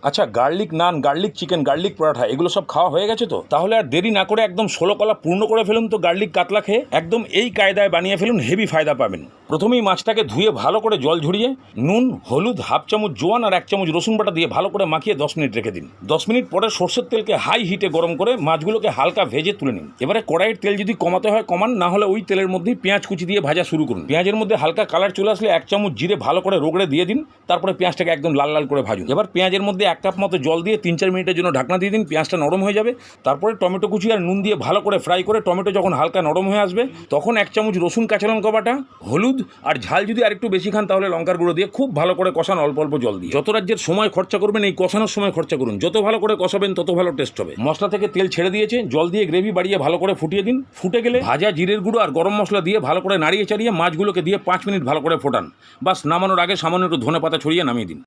আচ্ছা, গার্লিক নান, garlic chicken, garlic paratha এগুলো সব খাওয়া হয়ে গেছে তো? তাহলে আর দেরি না করে একদম 16 কলা পূর্ণ করে ফেলুন তো গার্লিক কাতলা খেয়ে। একদম এই কায়দায় বানিয়ে ফেলুন, হেভি ফায়দা পাবেন। প্রথমেই মাছটাকে ধুয়ে ভালো করে জল ঝরিয়ে নুন, হলুদ, হাফ চামচ জোয়ান আর 1 চামচ রসুন বাটা দিয়ে ভালো করে মাখিয়ে 10 মিনিট রেখে দিন। 10 মিনিট পরে সর্ষের তেলকে হাই হিটে গরম করে মাছগুলোকে হালকা ভেজে তুলে নিন। এবারে কড়াইয়ের তেল যদি কমাতে হয় কমান, না হলে ওই তেলের মধ্যেই পেঁয়াজ কুচি দিয়ে ভাজা শুরু করুন। পেঁয়াজের মধ্যে হালকা কালার চলে আসলে 1 চামচ জিরে ভালো করে রগড়ে দিয়ে দিন। তারপরে পেঁয়াজটাকে একদম লাল লাল করে ভাজুন। এবার পেঁয়াজের মধ্যে 1 কাপ মতো জল দিয়ে 3-4 মিনিটের জন্য ঢাকনা দিয়ে দিন। পেঁয়াজটা নরম হয়ে যাবে। তারপরে টমেটো কুচি আর নুন দিয়ে ভালো করে ফ্রাই করে টমেটো যখন হালকা নরম হয়ে আসবে তখন 1 চামচ রসুন কাঁচা লঙ্কা বাটা, হলুদ আর ঝাল যদি আরেকটু বেশি খান তাহলে লঙ্কার গুঁড়ো দিয়ে খুব ভালো করে কষান অল্প অল্প জল দিয়ে। যত রাজ্যের সময় খরচা করবেন এই কষানোর সময় খরচা করুন। যত ভালো করে কষাবেন তত ভালো টেস্ট হবে। মশলা থেকে তেল ছেড়ে দিয়েছে, জল দিয়ে গ্রেভি বাড়িয়ে ভালো করে ফুটিয়ে দিন। ফুটে গেলে ভাজা জিরের গুঁড়ো আর গরম মশলা দিয়ে ভালো করে নাড়িয়ে চাড়িয়ে মাছগুলোকে দিয়ে 5 মিনিট ভালো করে ফোটান। বাস, নামানোর আগে সামান্য একটু ধনেপাতা ছড়িয়ে নামিয়ে দিন।